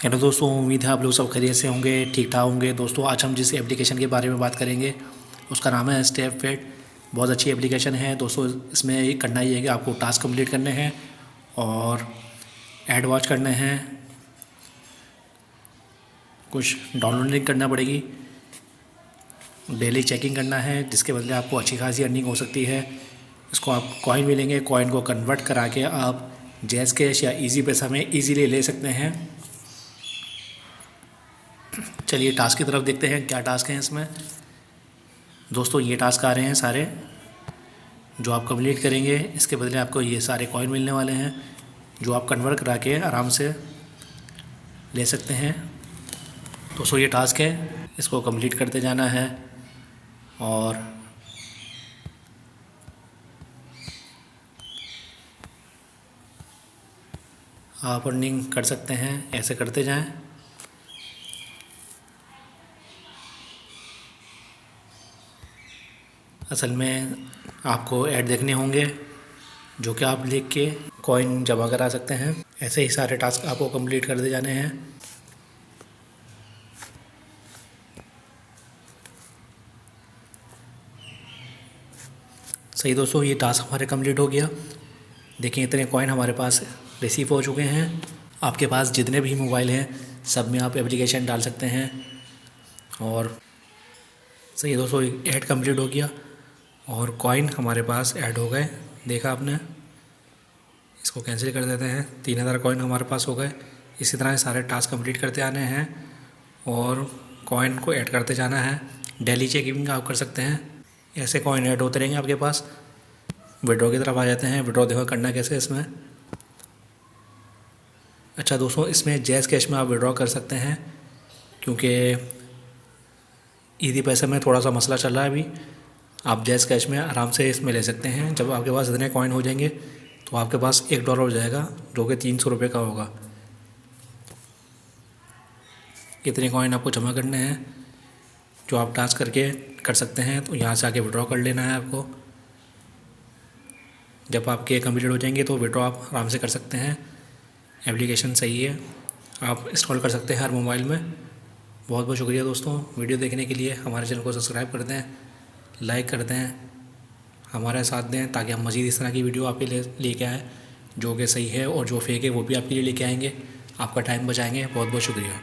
Hello दोस्तों, उम्मीद है आप लोग सब खैरियत से होंगे, ठीक ठाक होंगे। दोस्तों आज हम जिस एप्लीकेशन के बारे में बात करेंगे उसका नाम है स्टेपफेड। बहुत अच्छी एप्लीकेशन है दोस्तों। इसमें ये करना ही है कि आपको टास्क कंप्लीट करने हैं और ऐड वॉच करने हैं, कुछ डाउनलोडिंग करना पड़ेगी, डेली चेकिंग करना है, जिसके बदले आपको अच्छी खासी अर्निंग हो सकती है। इसको आप कॉइन मिलेंगे, कॉइन को कन्वर्ट करा के आप जैज़ कैश या इजी पैसा में इजीली ले सकते हैं। चलिए टास्क की तरफ देखते हैं क्या टास्क हैं इसमें। दोस्तों ये टास्क आ रहे हैं सारे, जो आप कंप्लीट करेंगे इसके बदले आपको ये सारे कॉइन मिलने वाले हैं, जो आप कन्वर्ट करा के आराम से ले सकते हैं। दोस्तों ये टास्क है, इसको कंप्लीट करते जाना है और आप अर्निंग कर सकते हैं। ऐसे करते जाएं। असल में आपको ऐड देखने होंगे जो कि आप लिख के कॉइन जमा करा सकते हैं। ऐसे ही सारे टास्क आपको कंप्लीट करते जाने हैं। सही दोस्तों, ये टास्क हमारे कंप्लीट हो गया। देखिए इतने कॉइन हमारे पास रिसीव हो चुके हैं। आपके पास जितने भी मोबाइल हैं सब में आप एप्लीकेशन डाल सकते हैं। और सही दोस्तों, ऐड कंप्लीट हो गया और कॉइन हमारे पास ऐड हो गए। देखा आपने। इसको कैंसिल कर देते हैं। 3000 कॉइन हमारे पास हो गए। इसी तरह सारे टास्क कंप्लीट करते आने हैं और कॉइन को ऐड करते जाना है। डेली चेकिंग आप कर सकते हैं। ऐसे कॉइन ऐड होते रहेंगे आपके पास। विड्रॉ की तरफ आ जाते हैं। विड्रॉ देखो करना कैसे इसमें। अच्छा दोस्तों, इसमें जैज़ कैश में आप विड्रॉ कर सकते हैं, क्योंकि ईदी पैसे में थोड़ा सा मसला चल रहा है अभी। आप जैज़ कैश में आराम से इसमें ले सकते हैं। जब आपके पास इतने कॉइन हो जाएंगे तो आपके पास $1 हो जाएगा, जो कि 300 रुपये का होगा। इतने कॉइन आपको जमा करने हैं, जो आप टास्क करके कर सकते हैं। तो यहाँ से आके विड्रॉ कर लेना है आपको। जब आपके कंप्लीट हो जाएंगे तो विड्रॉ आप आराम से कर सकते हैं। एप्लीकेशन सही है, आप इंस्टॉल कर सकते हैं हर मोबाइल में। बहुत बहुत शुक्रिया दोस्तों वीडियो देखने के लिए। हमारे चैनल को सब्सक्राइब कर दें, लाइक कर दें, हमारा साथ दें, ताकि हम मज़ीद इस तरह की वीडियो आपके लिए लेके आएँ, जो कि सही है, और जो फेक है वो भी आपके लिए लेके आएंगे। आपका टाइम बचाएंगे। बहुत बहुत शुक्रिया।